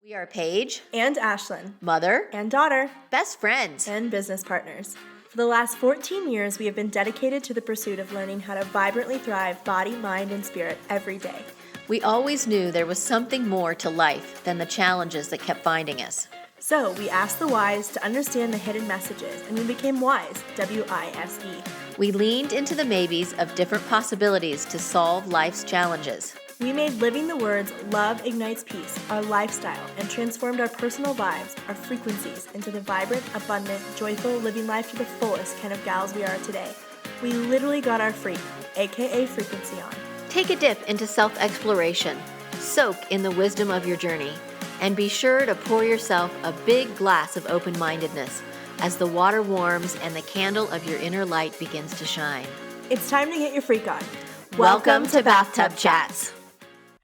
We are Paige and Ashlyn, mother and daughter, best friends, and business partners. For the last 14 years, we have been dedicated to the pursuit of learning how to vibrantly thrive body, mind, and spirit every day. We always knew there was something more to life than the challenges that kept finding us. So we asked the wise to understand the hidden messages, and we became wise, W-I-S-E. We leaned into the maybes of different possibilities to solve life's challenges. We made living the words "Love Ignites Peace" our lifestyle and transformed our personal vibes, our frequencies, into the vibrant, abundant, joyful, living life to the fullest kind of gals we are today. We literally got our freak, aka frequency, on. Take a dip into self-exploration, soak in the wisdom of your journey, and be sure to pour yourself a big glass of open-mindedness as the water warms and the candle of your inner light begins to shine. It's time to get your freak on. Welcome to Bathtub Chats.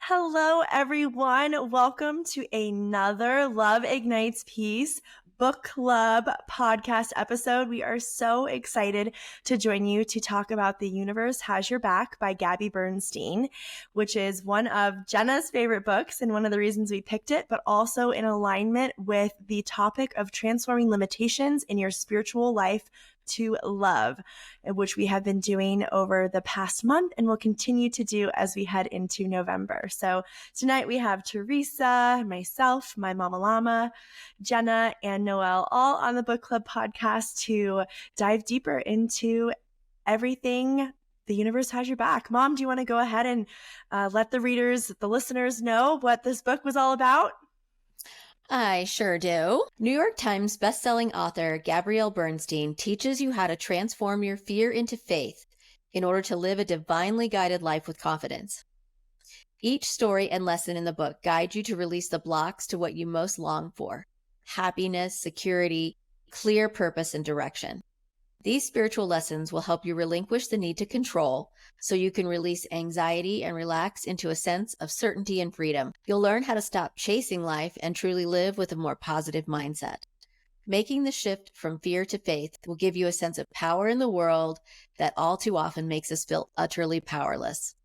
Hello, everyone. Welcome to another Love Ignites Peace book club podcast episode. We are so excited to join you to talk about The Universe Has Your Back by Gabby Bernstein, which is one of Jenna's favorite books and one of the reasons we picked it, but also in alignment with the topic of transforming limitations in your spiritual life to love, which we have been doing over the past month and will continue to do as we head into November. So tonight we have Teresa, myself, my mama llama, Jenna, and Noelle all on the book club podcast to dive deeper into everything The Universe Has Your Back. Mom, do you want to go ahead and let the listeners know what this book was all about? I sure do. New York Times bestselling author Gabrielle Bernstein teaches you how to transform your fear into faith in order to live a divinely guided life with confidence. Each story and lesson in the book guides you to release the blocks to what you most long for: happiness, security, clear purpose, and direction. These spiritual lessons will help you relinquish the need to control so you can release anxiety and relax into a sense of certainty and freedom. You'll learn how to stop chasing life and truly live with a more positive mindset. Making the shift from fear to faith will give you a sense of power in the world that all too often makes us feel utterly powerless.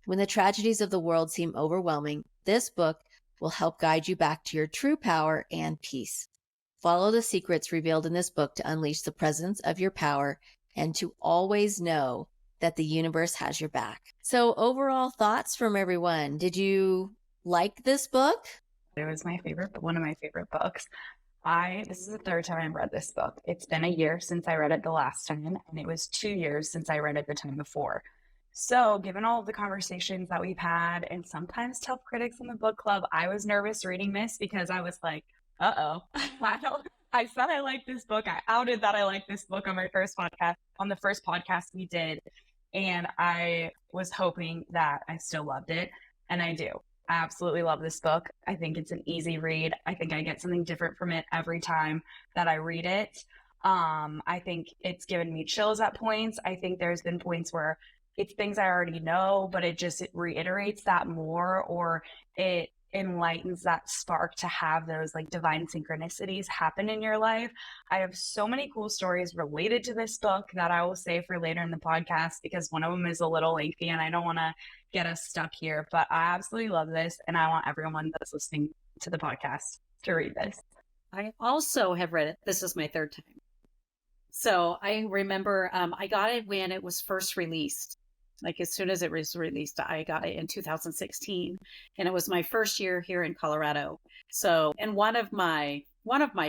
When the tragedies of the world seem overwhelming, this book will help guide you back to your true power and peace. Follow the secrets revealed in this book to unleash the presence of your power and to always know that the universe has your back. So overall thoughts from everyone. Did you like this book? It was one of my favorite books. This is the third time I've read this book. It's been a year since I read it the last time, and it was 2 years since I read it the time before. So given all of the conversations that we've had and sometimes tough critics in the book club, I was nervous reading this because I was like, I said I like this book. I outed that I like this book on the first podcast we did. And I was hoping that I still loved it. And I do. I absolutely love this book. I think it's an easy read. I think I get something different from it every time that I read it. I think it's given me chills at points. I think there's been points where it's things I already know, but it reiterates that more, or it enlightens that spark to have those like divine synchronicities happen in your life. I have so many cool stories related to this book that I will save for later in the podcast because one of them is a little lengthy and I don't want to get us stuck here, but I absolutely love this and I want everyone that's listening to the podcast to read this. I also have read it. This is my third time. So I remember I got it when it was first released. Like as soon as it was released, I got it in 2016, and it was my first year here in Colorado. So, and one of my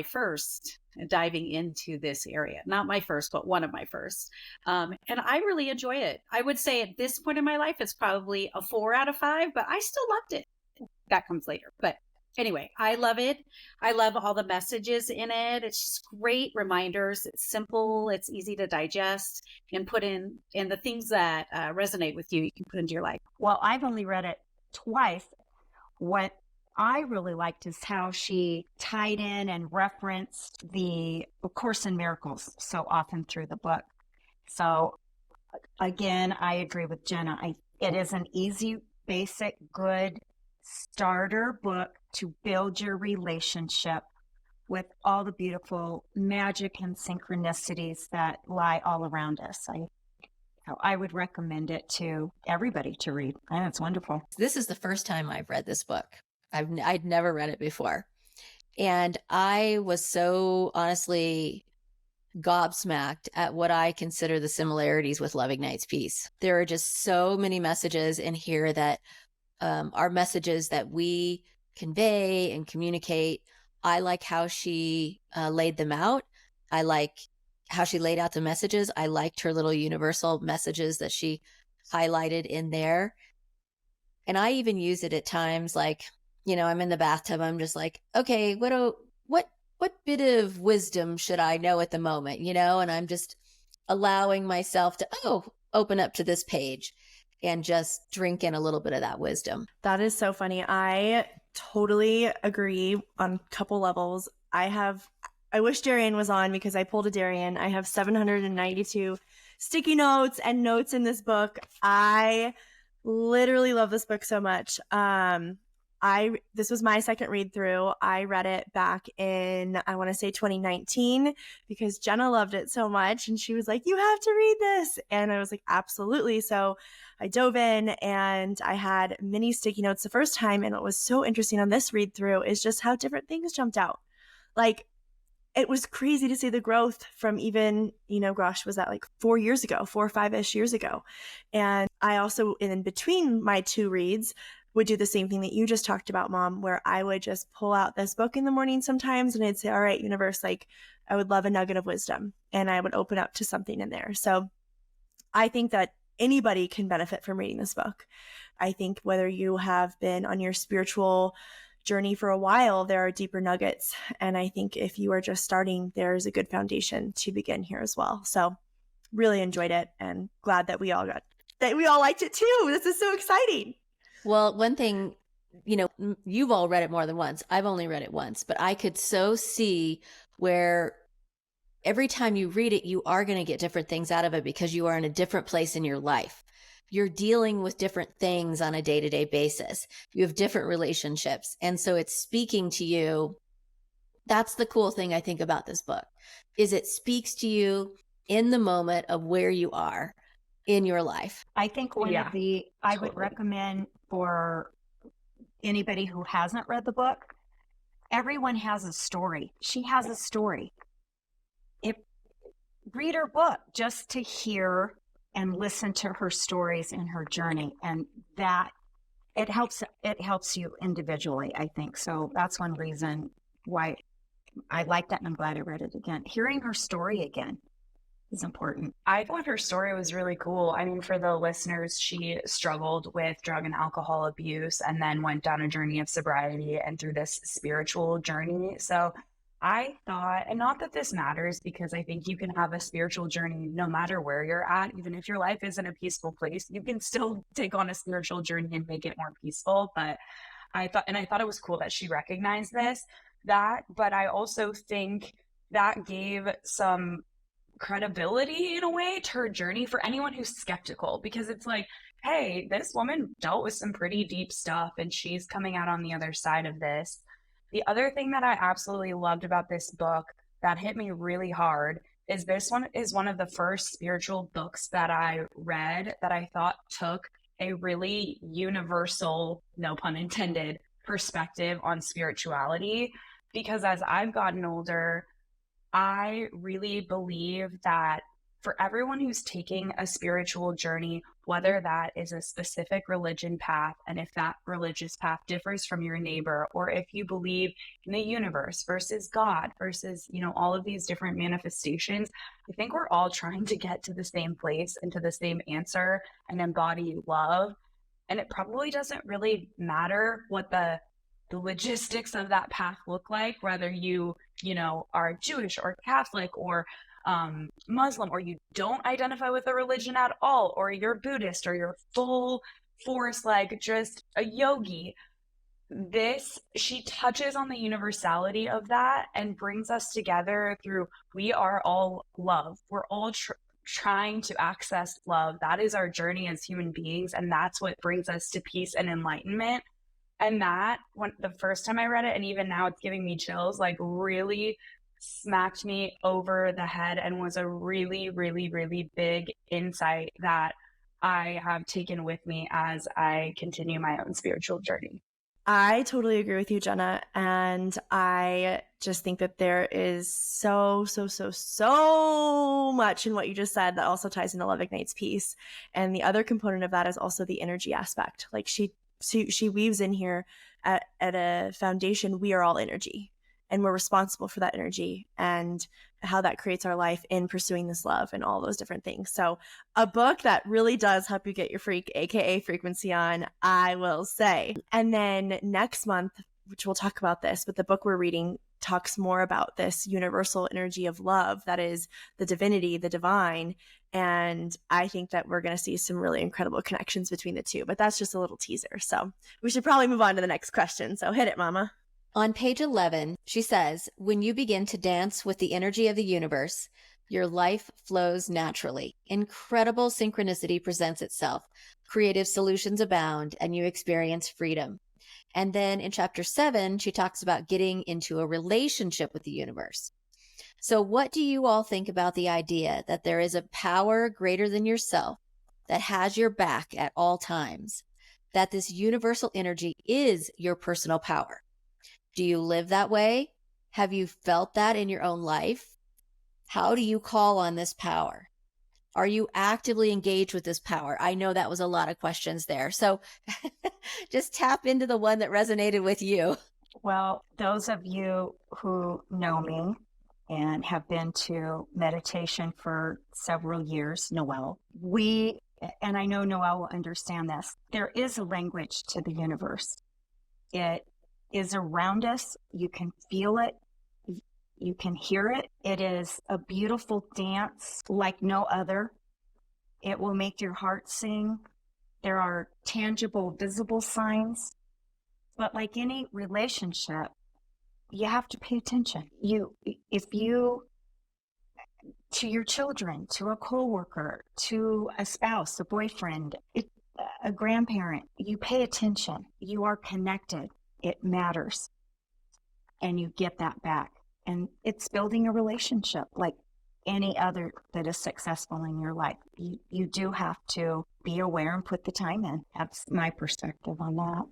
first diving into this area, not my first, but one of my first. And I really enjoy it. I would say at this point in my life, it's probably a 4 out of 5, but I still loved it. That comes later. But anyway, I love it. I love all the messages in it. It's just great reminders. It's simple. It's easy to digest and put in the things that resonate with you. You can put into your life. Well, I've only read it twice. What I really liked is how she tied in and referenced the Course in Miracles so often through the book. So again, I agree with Jenna. It is an easy, basic, good starter book to build your relationship with all the beautiful magic and synchronicities that lie all around us. I would recommend it to everybody to read. And it's wonderful. This is the first time I've read this book. I'd never read it before. And I was so honestly gobsmacked at what I consider the similarities with Love Ignites Peace. There are just so many messages in here that are messages that we convey and communicate. I like how she laid them out. I like how she laid out the messages. I liked her little universal messages that she highlighted in there. And I even use it at times, like, I'm in the bathtub. I'm just like, okay, what bit of wisdom should I know at the moment, and I'm just allowing myself to, open up to this page and just drink in a little bit of that wisdom. That is so funny. I totally agree on a couple levels. I wish Darian was on because I pulled a Darian. I have 792 sticky notes and notes in this book. I literally love this book so much. This was my second read through. I read it back in, I want to say 2019, because Jenna loved it so much and she was like, you have to read this. And I was like, absolutely. So I dove in and I had many sticky notes the first time. And what was so interesting on this read through is just how different things jumped out. Like, it was crazy to see the growth from even, gosh, was that like 4 years ago, 4 or 5-ish years ago. And I also, in between my two reads, would do the same thing that you just talked about, Mom, where I would just pull out this book in the morning sometimes and I'd say, all right, universe, like, I would love a nugget of wisdom, and I would open up to something in there. So I think that anybody can benefit from reading this book. I think whether you have been on your spiritual journey for a while, there are deeper nuggets. And I think if you are just starting, there's a good foundation to begin here as well. So really enjoyed it and glad that we all liked it too. This is so exciting. Well, one thing, you've all read it more than once. I've only read it once, but I could so see where every time you read it, you are going to get different things out of it because you are in a different place in your life. You're dealing with different things on a day-to-day basis. You have different relationships. And so it's speaking to you. That's the cool thing I think about this book, is it speaks to you in the moment of where you are in your life. I think I would recommend for anybody who hasn't read the book, everyone has a story. She has a story. Read her book just to hear and listen to her stories and her journey, and that it helps you individually, I think. So that's one reason why I like that, and I'm glad I read it again. Hearing her story again is important. I thought her story was really cool. I mean, for the listeners, she struggled with drug and alcohol abuse and then went down a journey of sobriety and through this spiritual journey. So I thought, and not that this matters, because I think you can have a spiritual journey no matter where you're at. Even if your life isn't a peaceful place, you can still take on a spiritual journey and make it more peaceful. But I thought it was cool that she recognized but I also think that gave some credibility in a way to her journey for anyone who's skeptical, because it's like, hey, this woman dealt with some pretty deep stuff and she's coming out on the other side of this. The other thing that I absolutely loved about this book that hit me really hard is this one is one of the first spiritual books that I read that I thought took a really universal, no pun intended, perspective on spirituality. Because as I've gotten older, I really believe that for everyone who's taking a spiritual journey, whether that is a specific religion path, and if that religious path differs from your neighbor, or if you believe in the universe versus God versus, all of these different manifestations, I think we're all trying to get to the same place and to the same answer and embody love. And it probably doesn't really matter what the logistics of that path look like, whether you are Jewish or Catholic or Muslim, or you don't identify with a religion at all, or you're Buddhist, or you're full force, like just a yogi. She touches on the universality of that and brings us together through, we are all love. We're all trying to access love. That is our journey as human beings. And that's what brings us to peace and enlightenment. And that, when the first time I read it, and even now it's giving me chills, like really smacked me over the head and was a really, really, really big insight that I have taken with me as I continue my own spiritual journey. I totally agree with you, Jenna. And I just think that there is so much in what you just said that also ties into Love Ignites piece. And the other component of that is also the energy aspect. Like she weaves in here at a foundation, we are all energy and we're responsible for that energy and how that creates our life in pursuing this love and all those different things. So a book that really does help you get your freak, AKA frequency on, I will say. And then next month, which we'll talk about this, but the book we're reading talks more about this universal energy of love that is the divinity, the divine. And I think that we're going to see some really incredible connections between the two, but that's just a little teaser. So we should probably move on to the next question. So hit it, Mama. On page 11, she says, when you begin to dance with the energy of the universe, your life flows naturally. Incredible synchronicity presents itself. Creative solutions abound, and you experience freedom. And then in chapter 7, she talks about getting into a relationship with the universe. So what do you all think about the idea that there is a power greater than yourself that has your back at all times? That this universal energy is your personal power? Do you live that way? Have you felt that in your own life? How do you call on this power? Are you actively engaged with this power? I know that was a lot of questions there. So just tap into the one that resonated with you. Well, those of you who know me and have been to meditation for several years, Noelle, and I know Noelle will understand this, there is a language to the universe. It is around us. You can feel it. You can hear it. It is a beautiful dance like no other. It will make your heart sing. There are tangible, visible signs. But like any relationship, you have to pay attention. To your children, to a coworker, to a spouse, a boyfriend, a grandparent, you pay attention. You are connected. It matters. And you get that back. And it's building a relationship like any other that is successful in your life. You do have to be aware and put the time in. That's my perspective on that.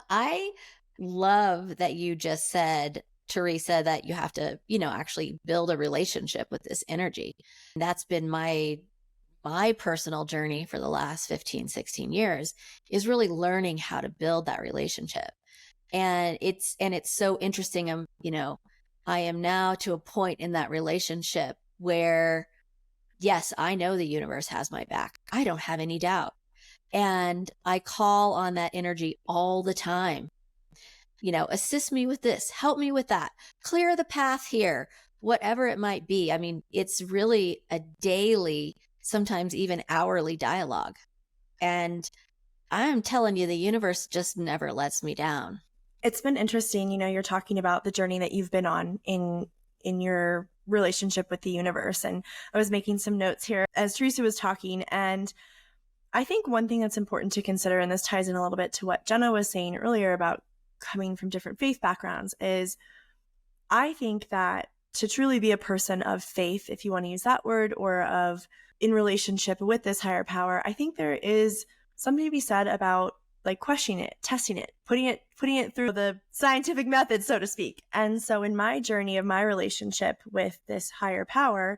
I love that you just said, Teresa, that you have to, actually build a relationship with this energy. That's been my personal journey for the last 15, 16 years, is really learning how to build that relationship. And it's so interesting. I am now to a point in that relationship where, yes, I know the universe has my back. I don't have any doubt. And I call on that energy all the time. Assist me with this, help me with that, clear the path here, whatever it might be. I mean, it's really a daily, sometimes even hourly dialogue. And I'm telling you, the universe just never lets me down. It's been interesting. You're talking about the journey that you've been on in your relationship with the universe. And I was making some notes here as Teresa was talking. And I think one thing that's important to consider, and this ties in a little bit to what Jenna was saying earlier about coming from different faith backgrounds, is I think that to truly be a person of faith, if you want to use that word, or of in relationship with this higher power, I think there is something to be said about like questioning it, testing it, putting it through the scientific method, so to speak. And so in my journey of my relationship with this higher power,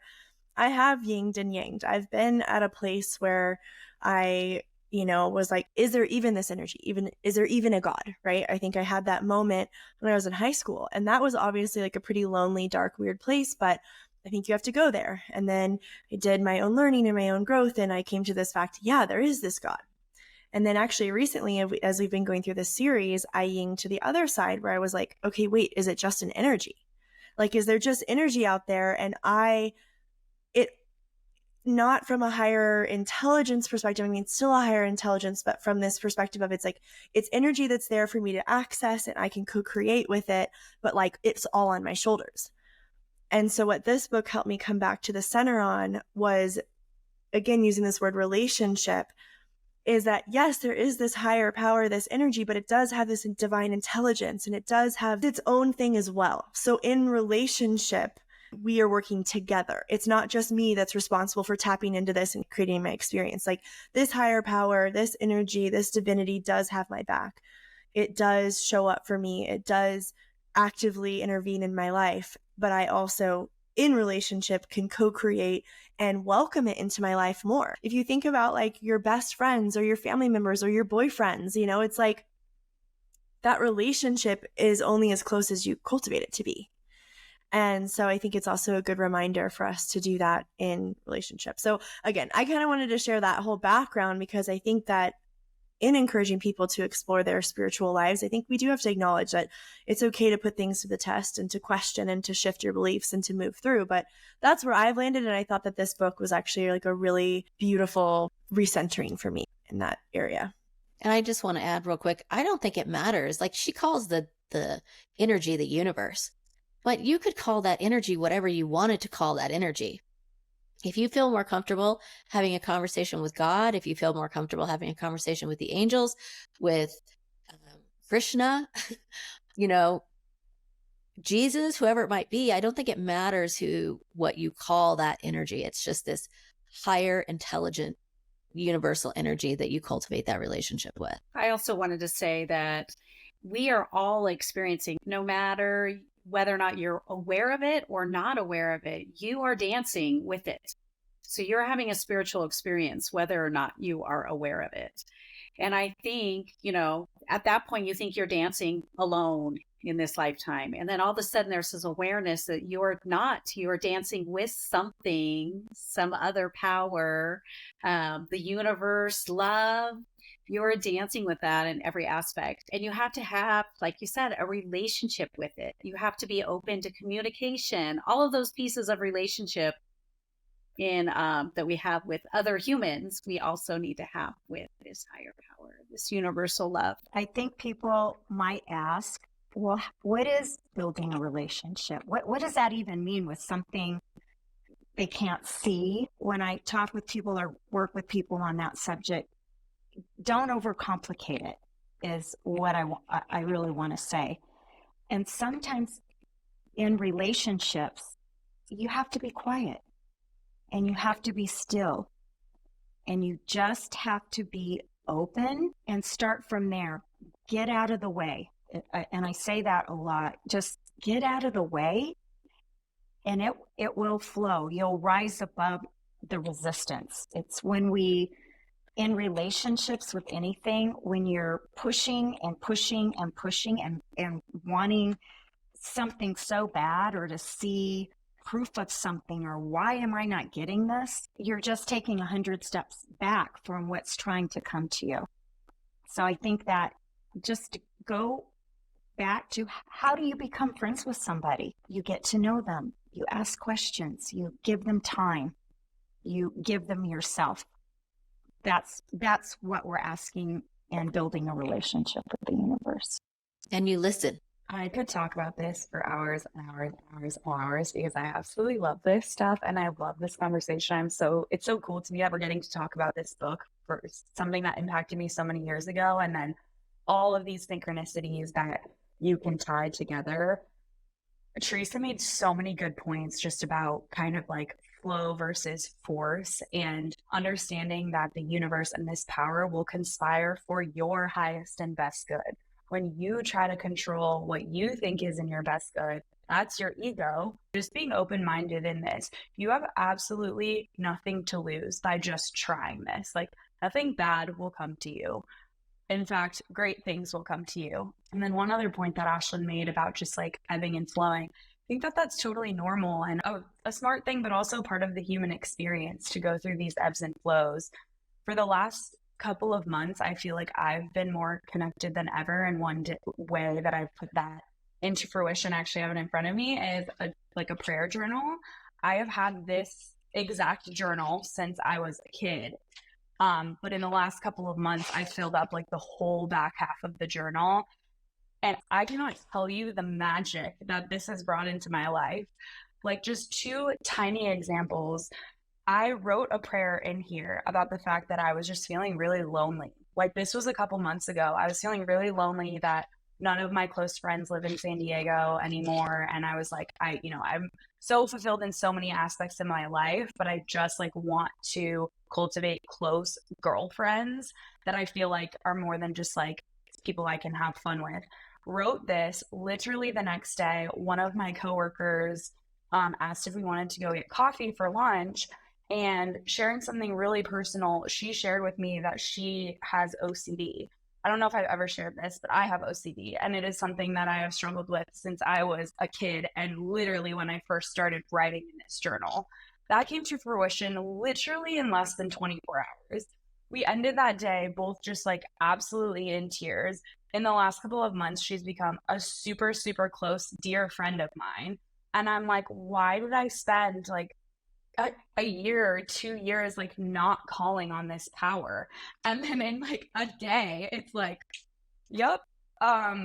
I have yinged and yanged. I've been at a place where I, was like, is there even this energy? Is there even a God? Right? I think I had that moment when I was in high school, and that was obviously like a pretty lonely, dark, weird place, but I think you have to go there. And then I did my own learning and my own growth, and I came to this fact, yeah, there is this God. And then actually recently, as we've been going through this series, I yinged to the other side where I was like, okay, wait, is it just an energy? Like, is there just energy out there? And not from a higher intelligence perspective, I mean, still a higher intelligence, but from this perspective of it's energy that's there for me to access and I can co-create with it, but like it's all on my shoulders. And so what this book helped me come back to the center on was, again, using this word relationship, is that yes, there is this higher power, this energy, but it does have this divine intelligence and it does have its own thing as well. So in relationship, we are working together. It's not just me that's responsible for tapping into this and creating my experience. Like this higher power, this energy, this divinity does have my back. it does show up for me. It does actively intervene in my life, but I also in relationship can co-create and welcome it into my life more. If you think about like your best friends or your family members or your boyfriends, you know, it's like that relationship is only as close as you cultivate it to be. And so I think it's also a good reminder for us to do that in relationships. So again, I kind of wanted to share that whole background because I think that in encouraging people to explore their spiritual lives, I think we do have to acknowledge that it's okay to put things to the test and to question and to shift your beliefs and to move through. But that's where I've landed. And I thought that this book was actually like a really beautiful recentering for me in that area. And I just want to add real quick, I don't think it matters. Like she calls the energy the universe, but you could call that energy whatever you wanted to call that energy. If you feel more comfortable having a conversation with God, if you feel more comfortable having a conversation with the angels, with Krishna, you know, Jesus, whoever it might be, I don't think it matters what you call that energy. It's just this higher, intelligent, universal energy that you cultivate that relationship with. I also wanted to say that we are all experiencing, no matter whether or not you're aware of it or not aware of it, you are dancing with it. So you're having a spiritual experience, whether or not you are aware of it. And I think, you know, at that point, you think you're dancing alone in this lifetime. And then all of a sudden there's this awareness that you're not, you're dancing with something, some other power, the universe, love. You're dancing with that in every aspect. And you have to have, like you said, a relationship with it. You have to be open to communication, all of those pieces of relationship in that we have with other humans, we also need to have with this higher power, this universal love. I think people might ask, well, what is building a relationship? What does that even mean with something they can't see? When I talk with people or work with people on that subject, don't overcomplicate it is what I really want to say. And sometimes in relationships, you have to be quiet and you have to be still and you just have to be open and start from there. Get out of the way. And I say that a lot. Just get out of the way and it will flow. You'll rise above the resistance. It's when we, in relationships with anything, when you're pushing and pushing and pushing and wanting something so bad or to see proof of something or why am I not getting this? You're just taking 100 steps back from what's trying to come to you. So I think that just go back to how do you become friends with somebody? You get to know them. You ask questions. You give them time. You give them yourself. That's what we're asking and building a relationship with the universe. And you listen. I could talk about this for hours and hours and hours and hours because I absolutely love this stuff and I love this conversation. It's so cool to be ever getting to talk about this book for something that impacted me so many years ago. And then all of these synchronicities that you can tie together. Teresa made so many good points just about kind of like flow versus force and understanding that the universe and this power will conspire for your highest and best good. When you try to control what you think is in your best good, that's your ego. Just being open-minded in this. You have absolutely nothing to lose by just trying this. Like nothing bad will come to you. In fact, great things will come to you. And then one other point that Ashlyn made about just like ebbing and flowing, I think that that's totally normal and a smart thing, but also part of the human experience to go through these ebbs and flows. For the last couple of months, I feel like I've been more connected than ever. And one way that I've put that into fruition, actually have it in front of me, is a prayer journal. I have had this exact journal since I was a kid. But in the last couple of months, I filled up like the whole back half of the journal. And I cannot tell you the magic that this has brought into my life. Like just two tiny examples. I wrote a prayer in here about the fact that I was just feeling really lonely. Like this was a couple months ago. I was feeling really lonely that none of my close friends live in San Diego anymore. And I was like, I'm so fulfilled in so many aspects of my life, but I just like want to cultivate close girlfriends that I feel like are more than just like people I can have fun with. Wrote this literally the next day. One of my coworkers asked if we wanted to go get coffee for lunch, and sharing something really personal, she shared with me that she has OCD. I don't know if I've ever shared this, but I have OCD, and it is something that I have struggled with since I was a kid, and literally when I first started writing in this journal. That came to fruition literally in less than 24 hours. We ended that day both just like absolutely in tears. In the last couple of months, she's become a super, super close, dear friend of mine. And I'm like, why did I spend like a year or 2 years like not calling on this power? And then in like a day, it's like, yep.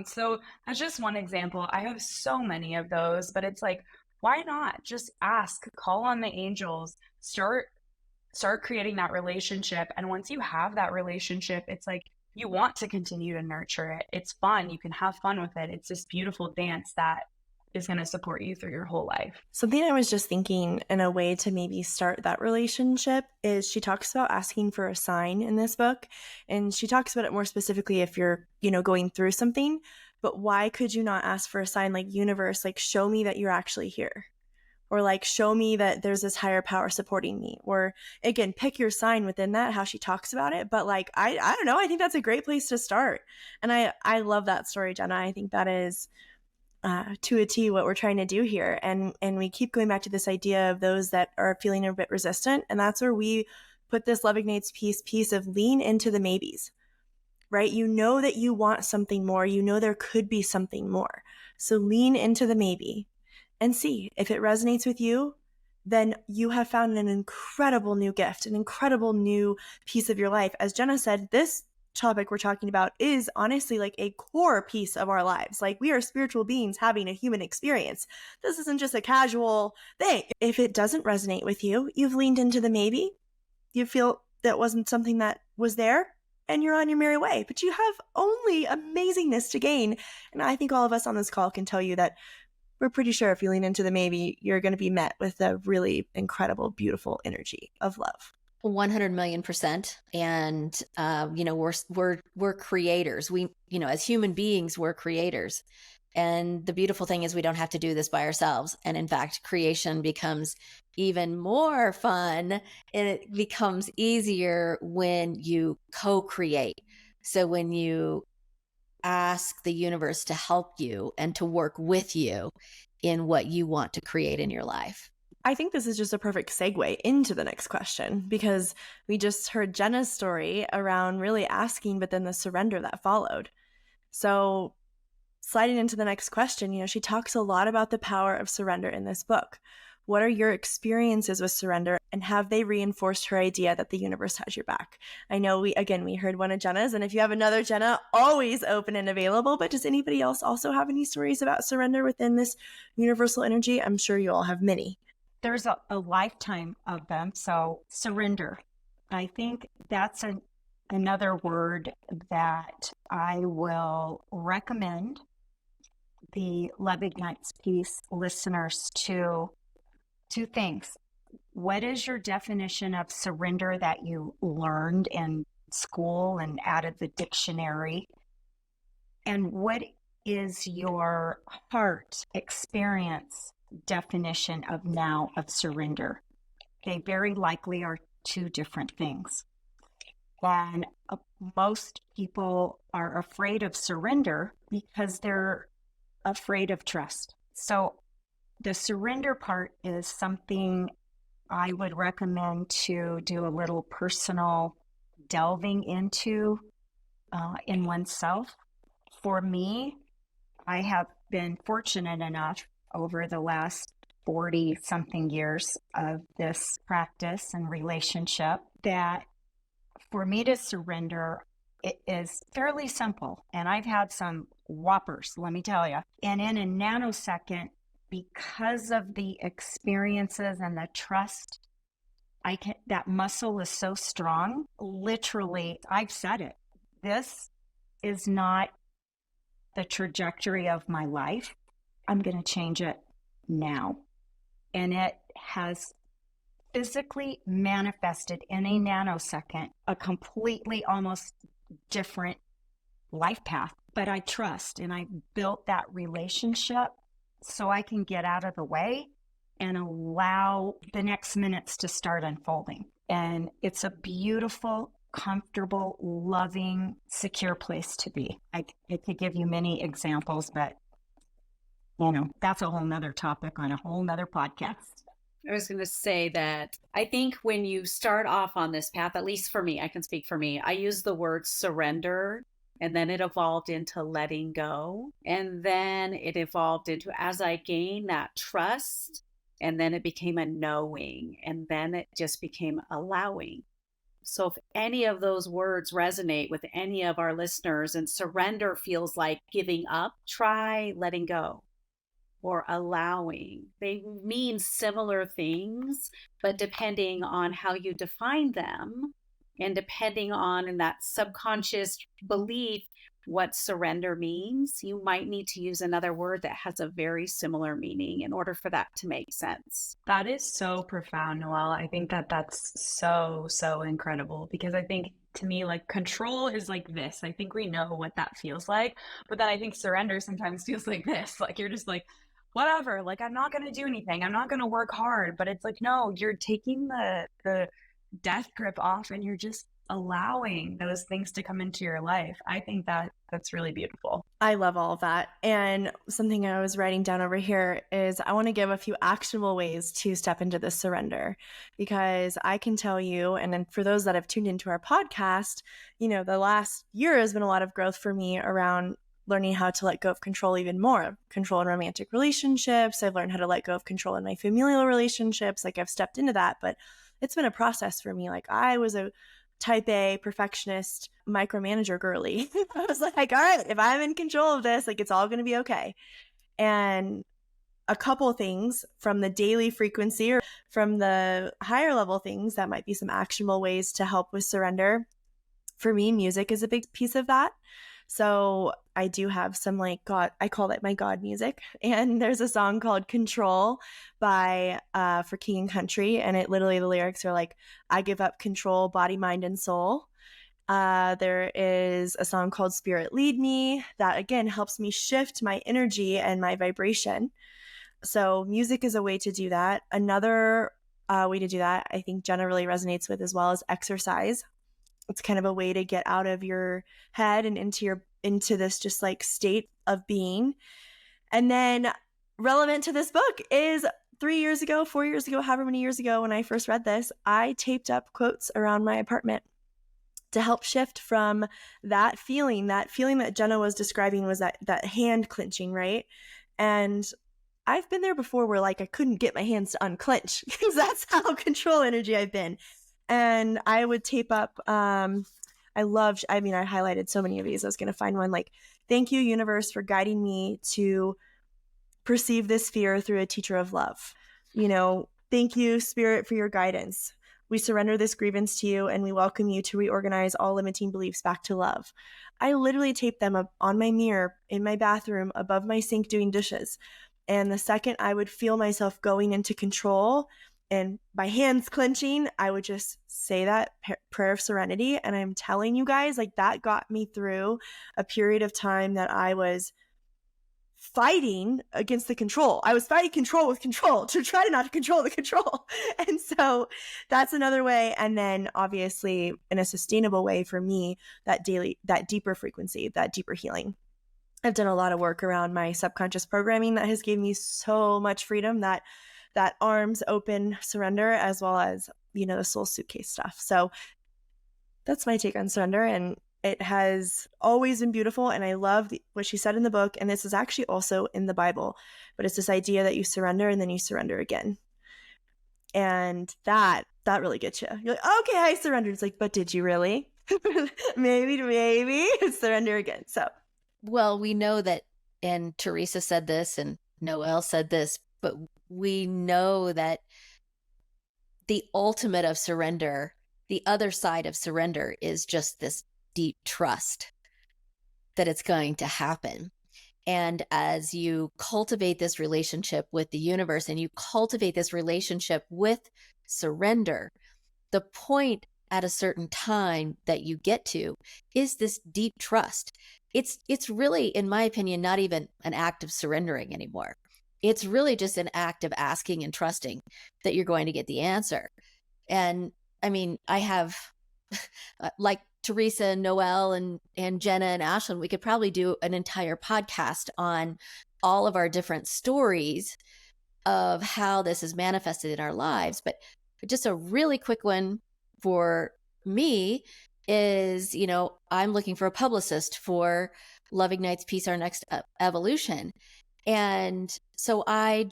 So that's just one example. I have so many of those, but it's like, why not just ask, call on the angels, start creating that relationship. And once you have that relationship, it's like you want to continue to nurture it. It's fun. You can have fun with it. It's this beautiful dance that is going to support you through your whole life. Something I was just thinking in a way to maybe start that relationship is she talks about asking for a sign in this book. And she talks about it more specifically if you're, going through something. But why could you not ask for a sign like universe, like show me that you're actually here? Or like show me that there's this higher power supporting me. Or again, pick your sign within that, how she talks about it. But like, I don't know, I think that's a great place to start. And I love that story, Jenna. I think that is to a T what we're trying to do here. And we keep going back to this idea of those that are feeling a bit resistant. And that's where we put this Love Ignites piece of lean into the maybes, right? You know that you want something more. You know there could be something more. So lean into the maybe and see if it resonates with you. Then you have found an incredible new gift, an incredible new piece of your life. As Jenna said, this topic we're talking about is honestly like a core piece of our lives. Like we are spiritual beings having a human experience. This isn't just a casual thing. If it doesn't resonate with you, you've leaned into the maybe. You feel that wasn't something that was there, and you're on your merry way. But you have only amazingness to gain. And I think all of us on this call can tell you that we're pretty sure if you lean into the maybe, you're going to be met with a really incredible, beautiful energy of love. 100 million%. And, we're creators. We, as human beings, we're creators. And the beautiful thing is we don't have to do this by ourselves. And in fact, creation becomes even more fun, and it becomes easier when you co-create. So when you ask the universe to help you and to work with you in what you want to create in your life. I think this is just a perfect segue into the next question, because we just heard Jenna's story around really asking, but then the surrender that followed. So sliding into the next question, she talks a lot about the power of surrender in this book. What are your experiences with surrender, and have they reinforced her idea that the universe has your back? I know we heard one of Jenna's, and if you have another Jenna, always open and available. But does anybody else also have any stories about surrender within this universal energy? I'm sure you all have many. There's a lifetime of them. So surrender, I think that's another word that I will recommend the Love Ignites piece listeners to. Two things. What is your definition of surrender that you learned in school and out of the dictionary? And what is your heart experience definition of now of surrender? They very likely are two different things. And most people are afraid of surrender because they're afraid of trust. So the surrender part is something I would recommend to do a little personal delving into in oneself. For me, I have been fortunate enough over the last 40 something years of this practice and relationship that for me to surrender, it is fairly simple. And I've had some whoppers, let me tell you. And in a nanosecond, because of the experiences and the trust, that muscle is so strong. Literally, I've said it. This is not the trajectory of my life. I'm going to change it now. And it has physically manifested in a nanosecond, a completely almost different life path, but I trust, and I built that relationship so I can get out of the way and allow the next minutes to start unfolding. And it's a beautiful, comfortable, loving, secure place to be. I could give you many examples, but that's a whole nother topic on a whole nother podcast. I was going to say that I think when you start off on this path, at least for me, I can speak for me, I use the word surrender, and then it evolved into letting go. And then it evolved into, as I gained that trust, and then it became a knowing, and then it just became allowing. So if any of those words resonate with any of our listeners, and surrender feels like giving up, try letting go or allowing. They mean similar things, but depending on how you define them and depending on in that subconscious belief what surrender means, you might need to use another word that has a very similar meaning in order for that to make sense. That is so profound, Noelle. I think that that's so, so incredible because I think to me, like control is like this. I think we know what that feels like, but then I think surrender sometimes feels like this. Like you're just like, whatever, like I'm not going to do anything. I'm not going to work hard, but it's like, no, you're taking the death grip off and you're just allowing those things to come into your life. I think that that's really beautiful. I love all of that. And something I was writing down over here is I want to give a few actionable ways to step into this surrender, because I can tell you, and then for those that have tuned into our podcast, the last year has been a lot of growth for me around learning how to let go of control even more. Control in romantic relationships. I've learned how to let go of control in my familial relationships. Like I've stepped into that, but it's been a process for me. Like I was a type A perfectionist micromanager girly. I was like, all right, if I'm in control of this, like it's all going to be okay. And a couple things from the daily frequency or from the higher level things that might be some actionable ways to help with surrender. For me, music is a big piece of that. So I do have some like God, I call it my God music. And there's a song called Control by For King and Country. And it literally, the lyrics are like, I give up control, body, mind, and soul. There is a song called Spirit Lead Me that again helps me shift my energy and my vibration. So music is a way to do that. Another way to do that, I think Jenna really resonates with as well, is exercise. It's kind of a way to get out of your head and into this just like state of being. And then relevant to this book is 3 years ago, 4 years ago, however many years ago when I first read this, I taped up quotes around my apartment to help shift from that feeling that Jenna was describing, was that hand clenching, right? And I've been there before where like I couldn't get my hands to unclench because that's how control energy I've been. And I would tape up, I highlighted so many of these. I was going to find one like, thank you, universe, for guiding me to perceive this fear through a teacher of love. Thank you, spirit, for your guidance. We surrender this grievance to you and we welcome you to reorganize all limiting beliefs back to love. I literally taped them up on my mirror in my bathroom above my sink doing dishes. And the second I would feel myself going into control and my hands clenching, I would just say that prayer of serenity. And I'm telling you guys, like that got me through a period of time that I was fighting against the control. I was fighting control with control to try to not control the control. And so that's another way. And then obviously in a sustainable way for me, that deeper frequency, that deeper healing. I've done a lot of work around my subconscious programming that has given me so much freedom, that arms open surrender, as well as, the soul suitcase stuff. So that's my take on surrender. And it has always been beautiful. And I love what she said in the book. And this is actually also in the Bible, but it's this idea that you surrender and then you surrender again. And that really gets you. You're like, okay, I surrendered. It's like, but did you really? maybe surrender again. So, well, we know that, and Teresa said this and Noelle said this, but we know that the ultimate of surrender, the other side of surrender, is just this deep trust that it's going to happen. And as you cultivate this relationship with the universe and you cultivate this relationship with surrender, the point at a certain time that you get to is this deep trust. it's really, in my opinion, not even an act of surrendering anymore. It's really just an act of asking and trusting that you're going to get the answer. And I mean, I have like Teresa and Noelle and Jenna and Ashlyn, we could probably do an entire podcast on all of our different stories of how this is manifested in our lives. But just a really quick one for me is, I'm looking for a publicist for Love Ignites Peace, Our Next Evolution. And so I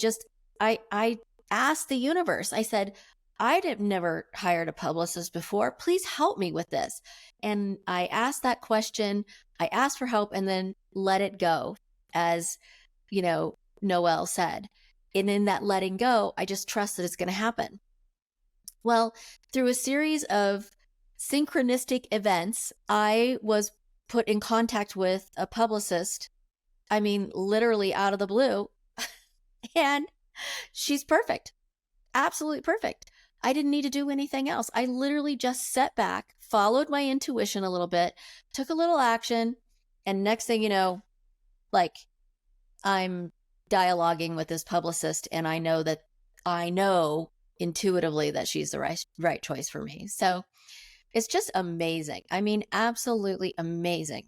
asked the universe, I said, I'd never hired a publicist before. Please help me with this. And I asked that question. I asked for help and then let it go, as, Noelle said. And in that letting go, I just trust that it's going to happen. Well, through a series of synchronistic events, I was put in contact with a publicist. I mean, literally out of the blue. And she's perfect. Absolutely perfect. I didn't need to do anything else. I literally just sat back, followed my intuition a little bit, took a little action, and next thing you know, like, I'm dialoguing with this publicist, and I know intuitively that she's the right choice for me. So it's just amazing. I mean, absolutely amazing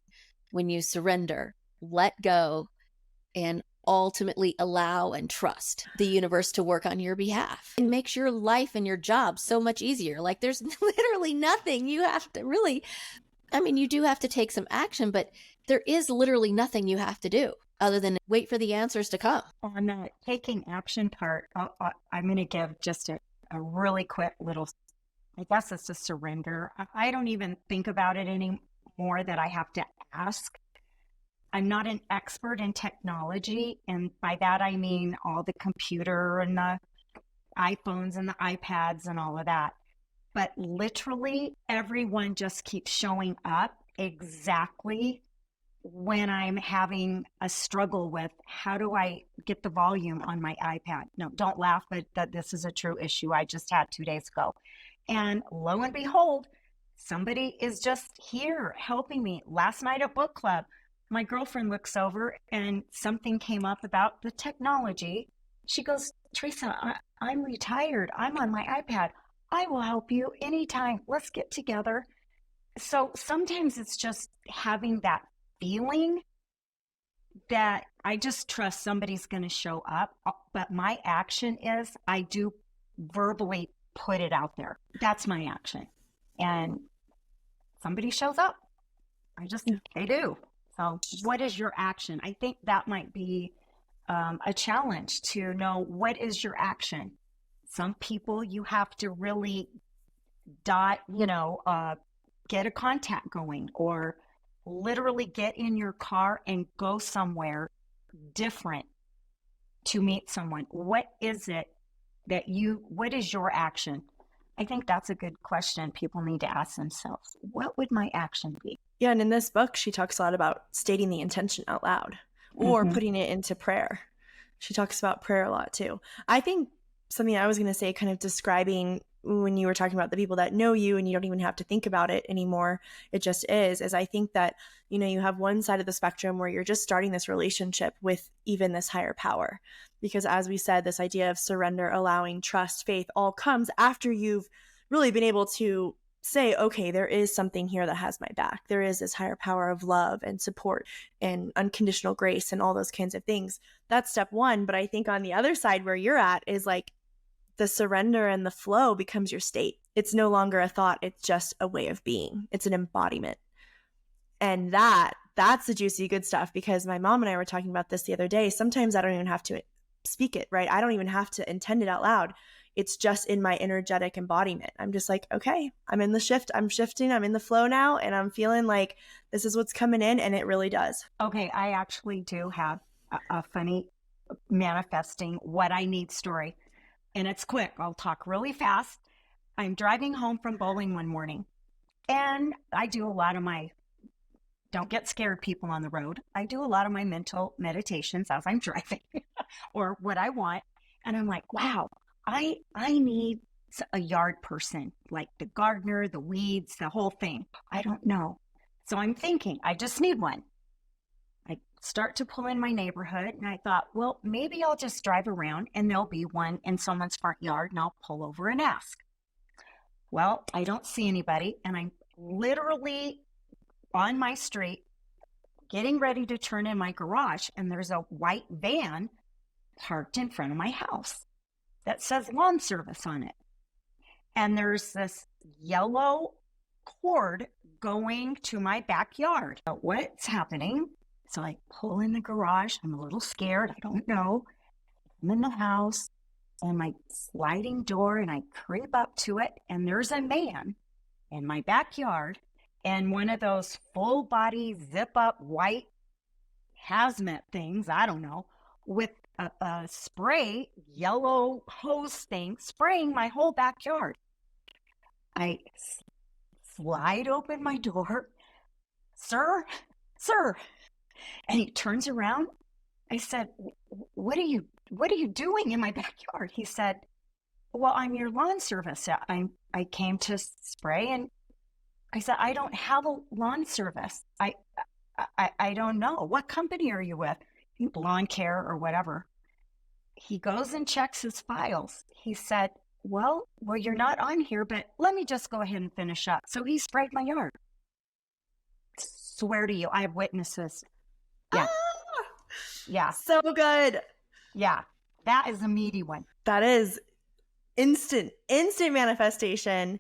when you surrender, let go, and ultimately allow and trust the universe to work on your behalf. It makes your life and your job so much easier. Like, there's literally nothing you have to really, I mean, you do have to take some action, but there is literally nothing you have to do other than wait for the answers to come. On the taking action part, I'm going to give just a really quick little, I guess it's a surrender. I don't even think about it anymore that I have to ask. I'm not an expert in technology. And by that, I mean all the computer and the iPhones and the iPads and all of that. But literally, everyone just keeps showing up exactly when I'm having a struggle with how do I get the volume on my iPad. No, don't laugh, but this is a true issue I just had 2 days ago. And lo and behold, somebody is just here helping me. Last night at book club, my girlfriend looks over and something came up about the technology. She goes, Teresa, I'm retired. I'm on my iPad. I will help you anytime. Let's get together. So sometimes it's just having that feeling that I just trust somebody's going to show up. But my action is I do verbally put it out there. That's my action. And somebody shows up. They do. So what is your action? I think that might be a challenge to know what is your action. Some people you have to really get a contact going or literally get in your car and go somewhere different to meet someone. What is it what is your action? I think that's a good question people need to ask themselves. What would my action be? Yeah, and in this book, she talks a lot about stating the intention out loud or putting it into prayer. She talks about prayer a lot too. I think something I was going to say, kind of describing when you were talking about the people that know you and you don't even have to think about it anymore, it just is I think that, you have one side of the spectrum where you're just starting this relationship with even this higher power. Because as we said, this idea of surrender, allowing, trust, faith all comes after you've really been able to say, okay, there is something here that has my back. There is this higher power of love and support and unconditional grace and all those kinds of things. That's step one. But I think on the other side where you're at is like the surrender and the flow becomes your state. It's no longer a thought. It's just a way of being. It's an embodiment. And that's the juicy good stuff, because my mom and I were talking about this the other day. Sometimes I don't even have to speak it, right? I don't even have to intend it out loud. It's just in my energetic embodiment. I'm just like, okay, I'm in the shift. I'm shifting. I'm in the flow now. And I'm feeling like this is what's coming in. And it really does. Okay. I actually do have a funny manifesting what I need story. And it's quick. I'll talk really fast. I'm driving home from bowling one morning. And I do a lot of my, don't get scared people on the road. I do a lot of my mental meditations as I'm driving or what I want. And I'm like, wow. I need a yard person, like the gardener, the weeds, the whole thing. I don't know. So I'm thinking, I just need one. start to pull in my neighborhood. And I thought, well, maybe I'll just drive around and there'll be one in someone's front yard and I'll pull over and ask. Well, I don't see anybody. And I'm literally on my street getting ready to turn in my garage. And there's a white van parked in front of my house that says lawn service on it. And there's this yellow cord going to my backyard. What's happening? So I pull in the garage. I'm a little scared. I don't know. I'm in the house and my sliding door, and I creep up to it, and there's a man in my backyard in one of those full body zip up white hazmat things, I don't know, with a spray yellow hose thing spraying my whole backyard. I slide open my door. Sir, and he turns around. I said, what are you doing in my backyard? He said, well, I'm your lawn service. I came to spray. And I said, I don't have a lawn service. I don't know. What company are you with? Lawn Care or whatever. He goes and checks his files. He said, well, you're not on here, but let me just go ahead and finish up. So he sprayed my yard. Swear to you, I have witnesses. Yeah. Yeah. So good. Yeah. That is a meaty one. That is instant manifestation,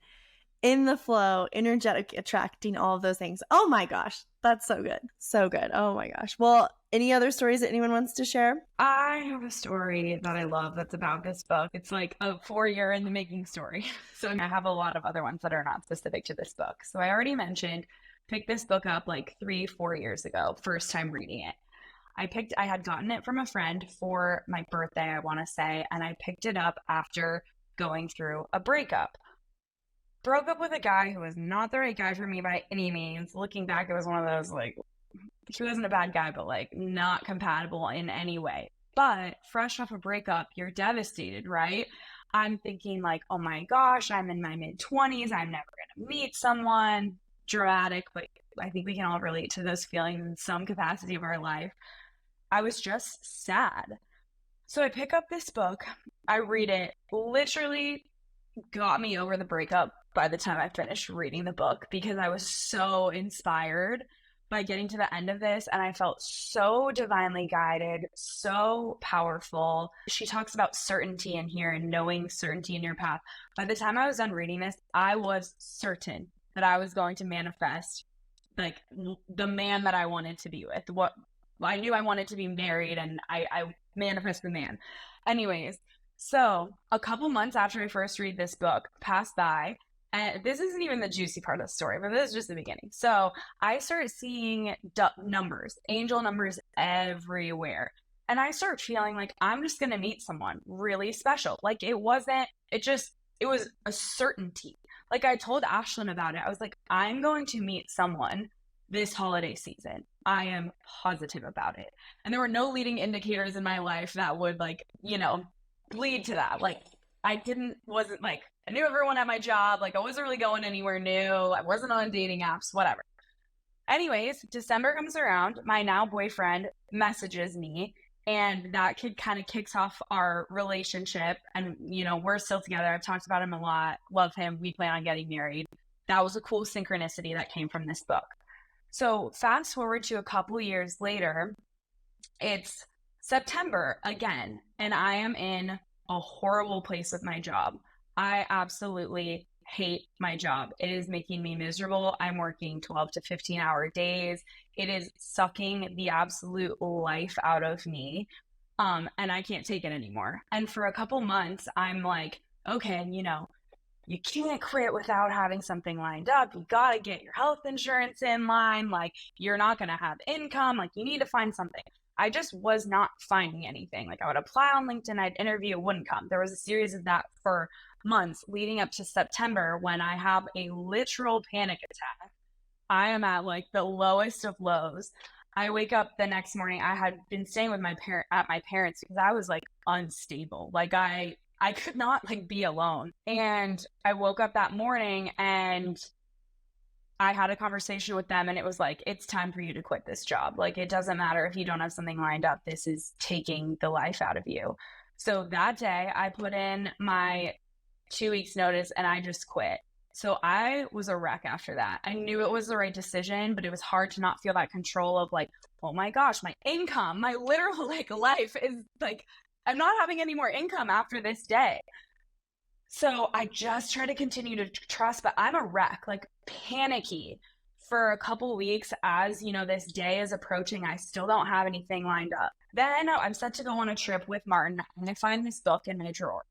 in the flow, energetic, attracting, all of those things. Oh my gosh. That's so good. So good. Oh my gosh. Well, any other stories that anyone wants to share? I have a story that I love that's about this book. It's like a 4-year in the making story. So I have a lot of other ones that are not specific to this book. So I already mentioned, picked this book up like 3-4 years ago, first time reading it. I had gotten it from a friend for my birthday, I want to say, and I picked it up after going through a breakup. Broke up with a guy who was not the right guy for me by any means. Looking back, it was one of those, like, he wasn't a bad guy, but like not compatible in any way. But fresh off a breakup, you're devastated, right? I'm thinking like, oh my gosh, I'm in my mid-20s. I'm never going to meet someone. Dramatic, but I think we can all relate to those feelings in some capacity of our life. I was just sad. So I pick up this book. I read it. Literally got me over the breakup by the time I finished reading the book, because I was so inspired by getting to the end of this, and I felt so divinely guided, so powerful. She talks about certainty in here and knowing certainty in your path. By the time I was done reading this, I was certain that I was going to manifest like the man that I wanted to be with. What I knew I wanted to be married, and I manifest the man. Anyways, so a couple months after I first read this book passed by, and this isn't even the juicy part of the story, but this is just the beginning. So I started seeing numbers, angel numbers everywhere. And I started feeling like I'm just going to meet someone really special. Like it was a certainty. Like I told Ashlyn about it. I was like, I'm going to meet someone this holiday season. I am positive about it. And there were no leading indicators in my life that would lead to that. Like I knew everyone at my job. Like I wasn't really going anywhere new. I wasn't on dating apps, whatever. Anyways, December comes around. My now boyfriend messages me, and that kid kind of kicks off our relationship. And, we're still together. I've talked about him a lot. Love him. We plan on getting married. That was a cool synchronicity that came from this book. So fast forward to a couple years later, it's September again, and I am in a horrible place with my job. I absolutely hate my job. It is making me miserable. I'm working 12 to 15-hour days. It is sucking the absolute life out of me. And I can't take it anymore. And for a couple months, I'm like, okay, you can't quit without having something lined up. You got to get your health insurance in line. Like, you're not going to have income. Like, you need to find something. I just was not finding anything. Like, I would apply on LinkedIn, I'd interview, it wouldn't come. There was a series of that for months leading up to September, when I have a literal panic attack. I am at like the lowest of lows. I wake up the next morning. I had been staying with my parents because I was like unstable. Like I could not like be alone. And I woke up that morning and I had a conversation with them and it was like, it's time for you to quit this job. Like, it doesn't matter if you don't have something lined up. This is taking the life out of you. So that day I put in my 2 weeks notice and I just quit. So I was a wreck after that. I knew it was the right decision, but it was hard to not feel that control of like, oh my gosh, my income, my literal like life is like, I'm not having any more income after this day. So I just try to continue to trust, but I'm a wreck, like panicky for a couple weeks as, you know, this day is approaching. I still don't have anything lined up. Then I'm set to go on a trip with Martin and I find this book in my drawer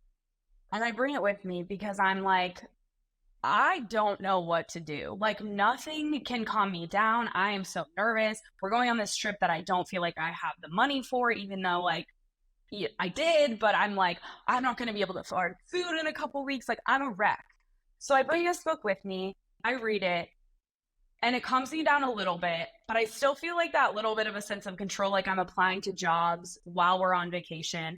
and I bring it with me because I'm like, I don't know what to do. Like nothing can calm me down. I am so nervous. We're going on this trip that I don't feel like I have the money for, even though like I did, but I'm like, I'm not going to be able to afford food in a couple weeks. Like, I'm a wreck. So I bring this book with me. I read it, and it calms me down a little bit, but I still feel like that little bit of a sense of control, like I'm applying to jobs while we're on vacation.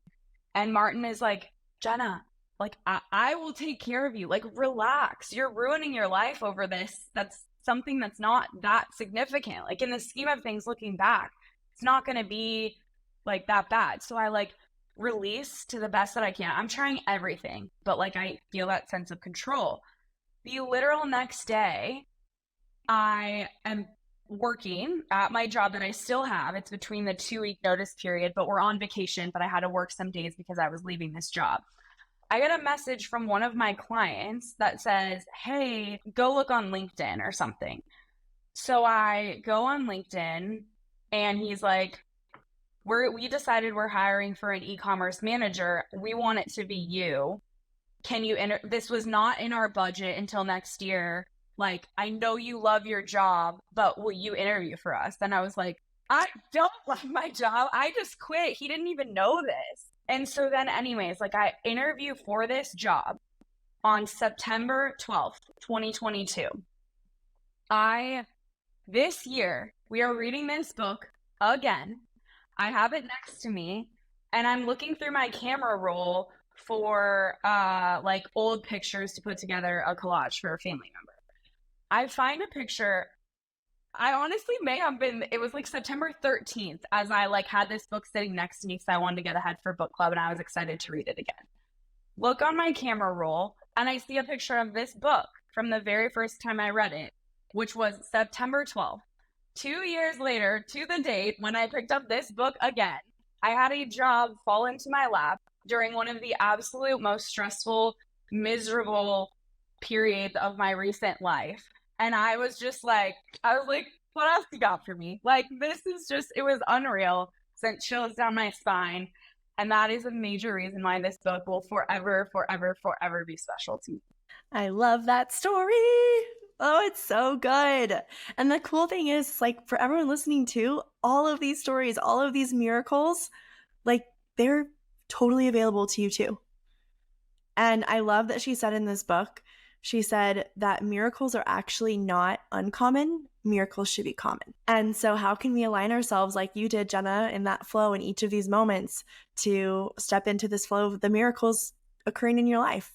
And Martin is like, Jenna, like, I will take care of you. Like, relax. You're ruining your life over this. That's something that's not that significant. Like, in the scheme of things, looking back, it's not going to be like that bad. So I like release to the best that I can. I'm trying everything, but like I feel that sense of control. The literal next day, I am working at my job that I still have. It's between the 2 week notice period, but we're on vacation, but I had to work some days because I was leaving this job. I get a message from one of my clients that says, hey, go look on LinkedIn or something. So I go on LinkedIn and he's like, we decided we're hiring for an e-commerce manager. We want it to be you. Can you enter? This was not in our budget until next year. Like, I know you love your job, but will you interview for us? Then I was like, I don't love my job. I just quit. He didn't even know this. And so then anyways, like I interview for this job on September 12th, 2022. This year, we are reading this book again. I have it next to me and I'm looking through my camera roll for like old pictures to put together a collage for a family member. I find a picture. I honestly may have been, it was like September 13th as I like had this book sitting next to me because I wanted to get ahead for book club and I was excited to read it again. Look on my camera roll and I see a picture of this book from the very first time I read it, which was September 12th. 2 years later, to the date, when I picked up this book again, I had a job fall into my lap during one of the absolute most stressful, miserable periods of my recent life. And I was like, what else you got for me? Like, this is just, it was unreal. Sent chills down my spine. And that is a major reason why this book will forever, forever, forever be special to me. I love that story. Oh, it's so good. And the cool thing is, like, for everyone listening to, all of these stories, all of these miracles, like, they're totally available to you too. And I love that she said in this book, she said that miracles are actually not uncommon. Miracles should be common. And so how can we align ourselves like you did, Jenna, in that flow in each of these moments to step into this flow of the miracles occurring in your life?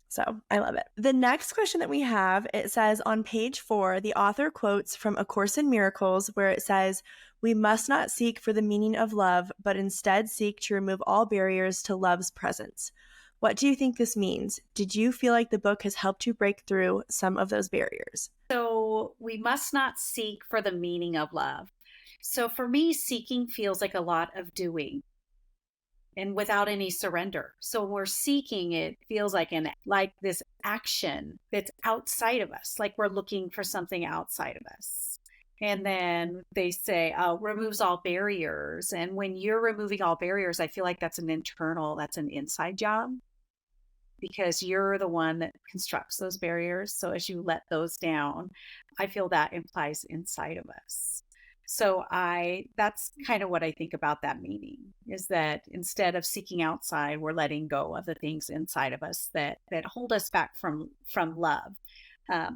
So I love it. The next question that we have, it says on page 4, the author quotes from A Course in Miracles where it says, "We must not seek for the meaning of love, but instead seek to remove all barriers to love's presence." What do you think this means? Did you feel like the book has helped you break through some of those barriers? So we must not seek for the meaning of love. So for me, seeking feels like a lot of doing and without any surrender. So when we're seeking, it feels like this action that's outside of us, like we're looking for something outside of us. And then they say, removes all barriers. And when you're removing all barriers, I feel like that's an inside job because you're the one that constructs those barriers. So as you let those down, I feel that implies inside of us. So that's kind of what I think about that meaning, is that instead of seeking outside, we're letting go of the things inside of us that hold us back from love,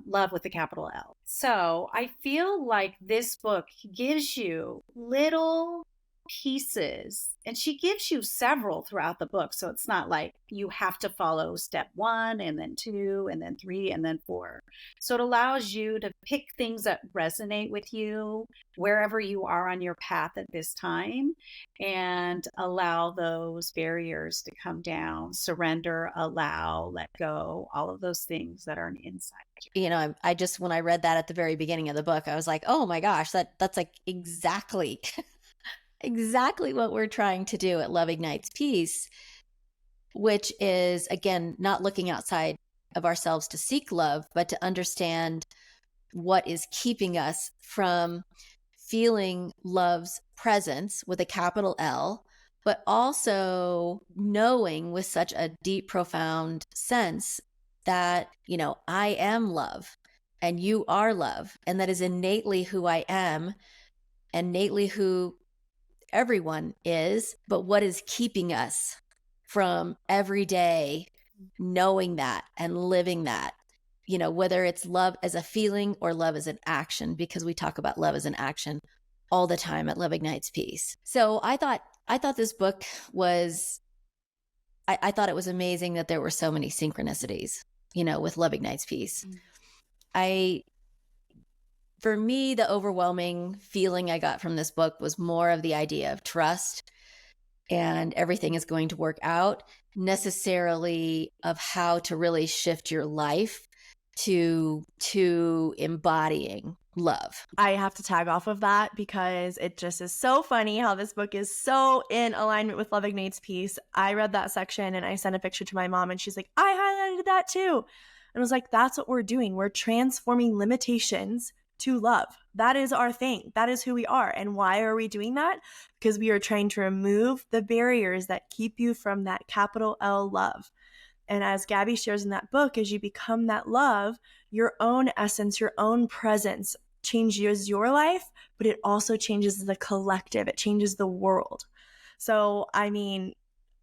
love with a capital L. So I feel like this book gives you little pieces, and she gives you several throughout the book. So it's not like you have to follow step 1 and then 2 and then 3 and then 4. So it allows you to pick things that resonate with you wherever you are on your path at this time, and allow those barriers to come down, surrender, allow, let go, all of those things that are inside you. You know, I just, when I read that at the very beginning of the book, I was like, oh my gosh, that's like exactly exactly what we're trying to do at Love Ignites Peace, which is, again, not looking outside of ourselves to seek love, but to understand what is keeping us from feeling love's presence with a capital L, but also knowing with such a deep, profound sense that, you know, I am love and you are love. And that is innately who I am, innately who everyone is, but what is keeping us from every day knowing that and living that, you know, whether it's love as a feeling or love as an action, because we talk about love as an action all the time at Love Ignites Peace. So I thought this book was, I thought it was amazing that there were so many synchronicities, you know, with Love Ignites Peace. For me, the overwhelming feeling I got from this book was more of the idea of trust and everything is going to work out, necessarily of how to really shift your life to embodying love. I have to tag off of that because it just is so funny how this book is so in alignment with Love Ignites Peace. I read that section and I sent a picture to my mom and she's like, I highlighted that too. And I was like, that's what we're doing. We're transforming limitations to love. That is our thing. That is who we are. And why are we doing that? Because we are trying to remove the barriers that keep you from that capital L love. And as Gabby shares in that book, as you become that love, your own essence, your own presence changes your life, but it also changes the collective. It changes the world. So, I mean,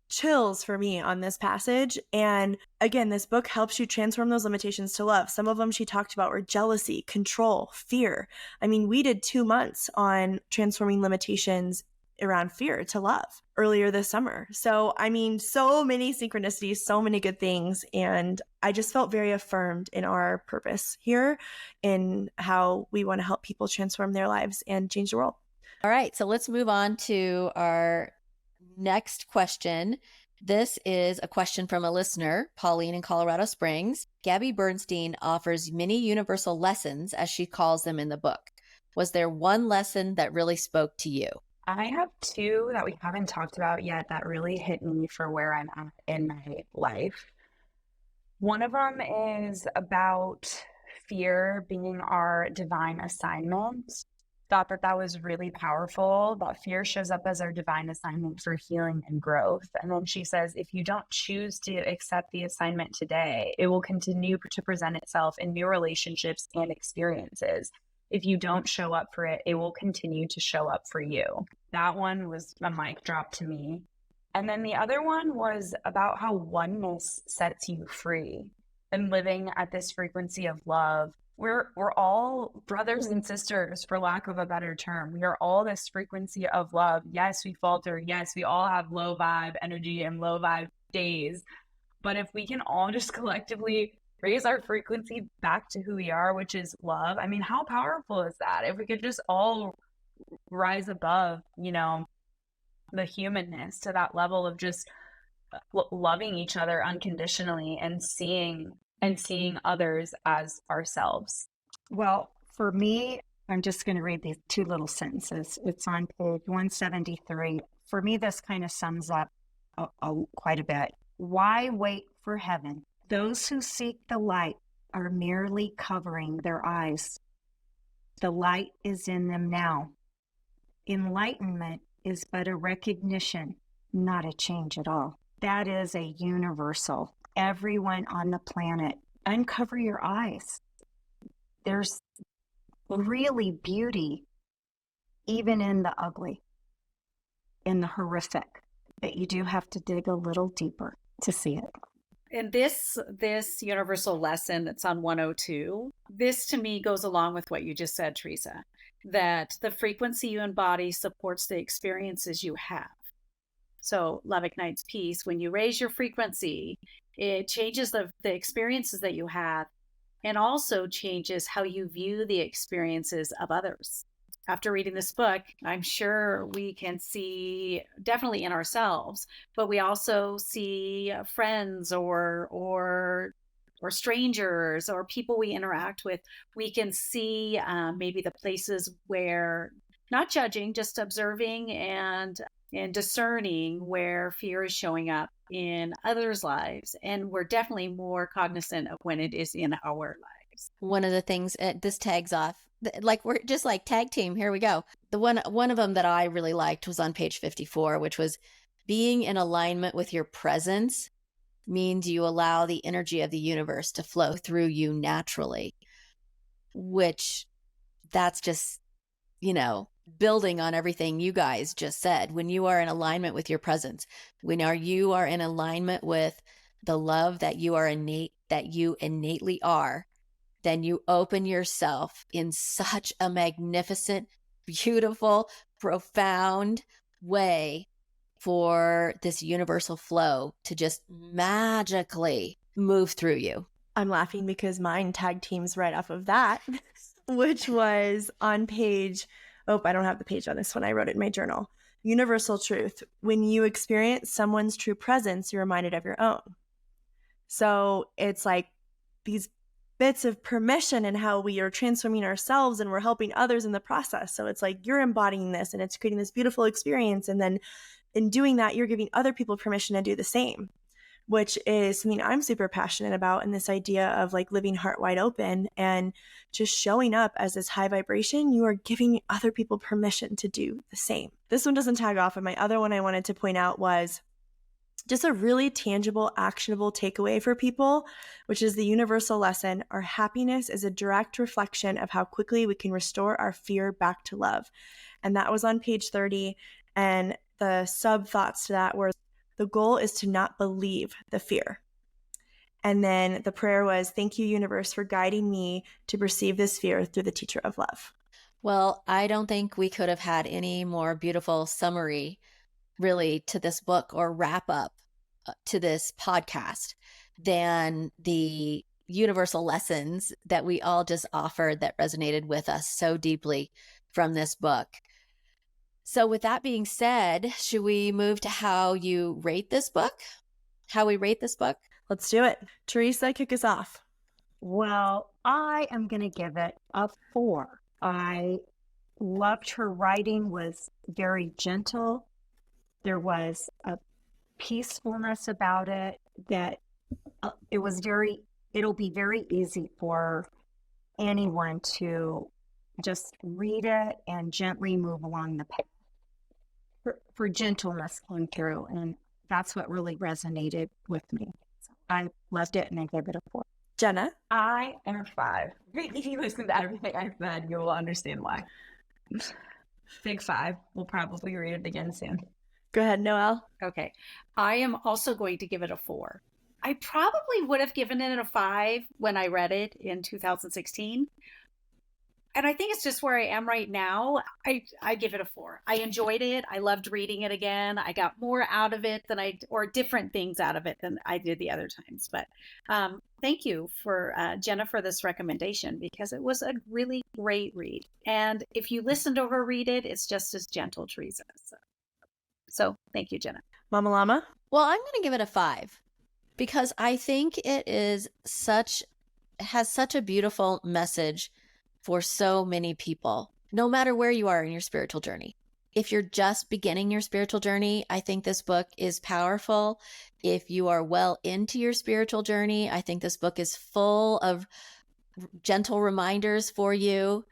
chills for me on this passage. And again, this book helps you transform those limitations to love. Some of them she talked about were jealousy, control, fear. I mean, we did 2 months on transforming limitations around fear to love earlier this summer. So, I mean, so many synchronicities, so many good things. And I just felt very affirmed in our purpose here in how we want to help people transform their lives and change the world. All right, so let's move on to our next question. This is a question from a listener, Pauline in Colorado Springs. Gabby Bernstein offers many universal lessons, as she calls them in the book. Was there one lesson that really spoke to you? I have 2 that we haven't talked about yet that really hit me for where I'm at in my life. One of them is about fear being our divine assignment. Thought that was really powerful, that fear shows up as our divine assignment for healing and growth. And then she says, if you don't choose to accept the assignment today, it will continue to present itself in new relationships and experiences. If you don't show up for it, it will continue to show up for you. That one was a mic drop to me. And then the other one was about how oneness sets you free and living at this frequency of love. We're all brothers and sisters, for lack of a better term. We are all this frequency of love. Yes, we falter. Yes, we all have low vibe energy and low vibe days. But if we can all just collectively raise our frequency back to who we are, which is love, I mean, how powerful is that? If we could just all rise above, you know, the humanness to that level of just loving each other unconditionally and seeing others as ourselves. Well, for me, I'm just going to read these 2 little sentences. It's on page 173. For me, this kind of sums up quite a bit. Why wait for heaven? Those who seek the light are merely covering their eyes. The light is in them now. Enlightenment is but a recognition, not a change at all. That is a universal. Everyone on the planet, uncover your eyes. There's really beauty, even in the ugly, in the horrific, but you do have to dig a little deeper to see it. And this universal lesson that's on 102, this to me goes along with what you just said, Teresa. that the frequency you embody supports the experiences you have. So love ignites peace. When you raise your frequency, it changes the experiences that you have, and also changes how you view the experiences of others. After reading this book, I'm sure we can see definitely in ourselves, but we also see friends or strangers or people we interact with. We can see maybe the places where, not judging, just observing and discerning where fear is showing up in others' lives. And we're definitely more cognizant of when it is in our lives. One of the things this tags off, like we're just like tag team. Here we go. The one of them that I really liked was on page 54, which was being in alignment with your presence means you allow the energy of the universe to flow through you naturally, which that's just, building on everything you guys just said. When you are in alignment with your presence, when you are in alignment with the love that you innately are, then you open yourself in such a magnificent, beautiful, profound way for this universal flow to just magically move through you. I'm laughing because mine tag teams right off of that, which was on page, I don't have the page on this one. I wrote it in my journal. Universal truth. When you experience someone's true presence, you're reminded of your own. So it's like these bits of permission and how we are transforming ourselves and we're helping others in the process. So it's like you're embodying this and it's creating this beautiful experience. And then in doing that, you're giving other people permission to do the same, which is something I'm super passionate about. And this idea of like living heart wide open and just showing up as this high vibration, you are giving other people permission to do the same. This one doesn't tag off. And my other one I wanted to point out was just a really tangible, actionable takeaway for people, which is the universal lesson. Our happiness is a direct reflection of how quickly we can restore our fear back to love. And that was on page 30. And the sub thoughts to that were, the goal is to not believe the fear. And then the prayer was, thank you, universe, for guiding me to perceive this fear through the teacher of love. Well, I don't think we could have had any more beautiful summary really to this book or wrap up to this podcast than the universal lessons that we all just offered that resonated with us so deeply from this book. So with that being said, should we move to how you rate this book? How we rate this book? Let's do it. Teresa, kick us off. Well, I am going to give it a 4. I loved her writing, was very gentle. There was a peacefulness about it that it'll be very easy for anyone to just read it and gently move along the path. For gentleness came through, and that's what really resonated with me. So I loved it, and I gave it a 4. Jenna? I am a 5. If you listen to everything I said, you will understand why. Big 5. We'll probably read it again soon. Go ahead, Noelle. Okay. I am also going to give it a 4. I probably would have given it a 5 when I read it in 2016. And I think it's just where I am right now. I give it a 4. I enjoyed it. I loved reading it again. I got more out of it or different things out of it than I did the other times. But thank you for Jenna for this recommendation, because it was a really great read. And if you listen to her read it, it's just as gentle, Teresa. So thank you, Jenna. Mama Llama? Well, I'm going to give it a 5 because I think it has such a beautiful message for so many people, no matter where you are in your spiritual journey. If you're just beginning your spiritual journey, I think this book is powerful. If you are well into your spiritual journey, I think this book is full of gentle reminders for you.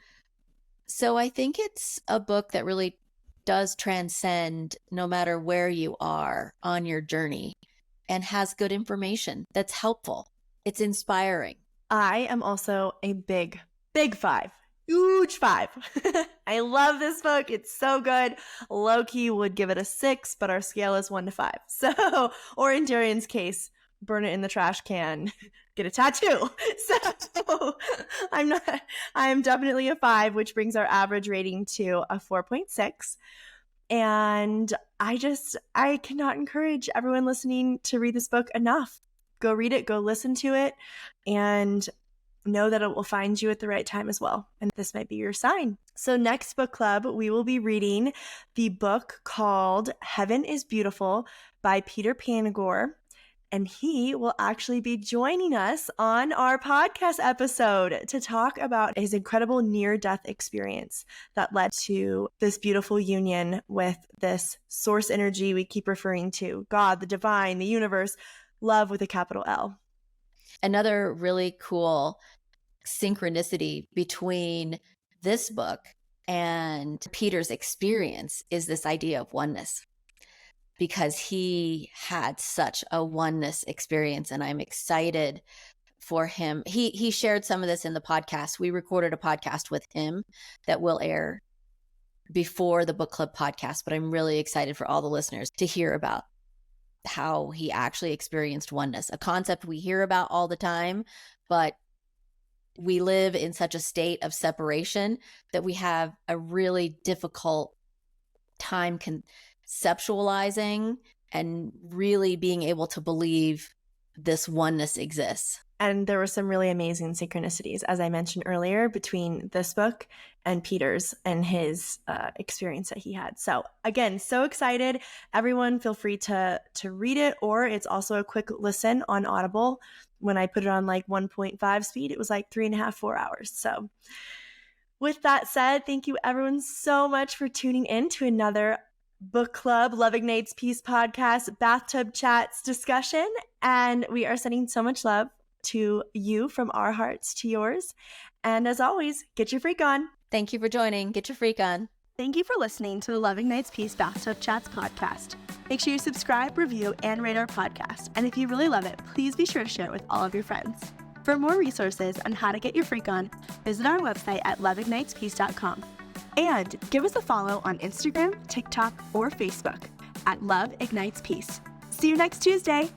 So I think it's a book that really does transcend no matter where you are on your journey and has good information that's helpful. It's inspiring. I am also a big 5. Huge 5. I love this book. It's so good. Low-key would give it a 6, but our scale is 1 to 5. So, or in Darian's case, burn it in the trash can, get a tattoo. So I'm definitely a 5, which brings our average rating to a 4.6. And I cannot encourage everyone listening to read this book enough. Go read it, go listen to it, and know that it will find you at the right time as well. And this might be your sign. So next book club, we will be reading the book called Heaven is Beautiful by Peter Panagore. And he will actually be joining us on our podcast episode to talk about his incredible near-death experience that led to this beautiful union with this source energy we keep referring to, God, the divine, the universe, love with a capital L. Another really cool synchronicity between this book and Peter's experience is this idea of oneness, because he had such a oneness experience, and I'm excited for him. He shared some of this in the podcast. We recorded a podcast with him that will air before the book club podcast, but I'm really excited for all the listeners to hear about how he actually experienced oneness, a concept we hear about all the time, but we live in such a state of separation that we have a really difficult time conceptualizing and really being able to believe this oneness exists. And there were some really amazing synchronicities, as I mentioned earlier, between this book and Peter's and his experience that he had. So again, so excited. Everyone feel free to read it, or it's also a quick listen on Audible. When I put it on like 1.5 speed, it was like 3.5, 4 hours. So with that said, thank you everyone so much for tuning in to another book club, Love Ignites Peace podcast, bathtub chats discussion. And we are sending so much love to you from our hearts to yours. And as always, get your freak on. Thank you for joining. Get your freak on. Thank you for listening to the Love Ignites Peace Bathtub Chats podcast. Make sure you subscribe, review, and rate our podcast. And if you really love it, please be sure to share it with all of your friends. For more resources on how to get your freak on, visit our website at loveignitespeace.com. And give us a follow on Instagram, TikTok, or Facebook at Love Ignites Peace. See you next Tuesday.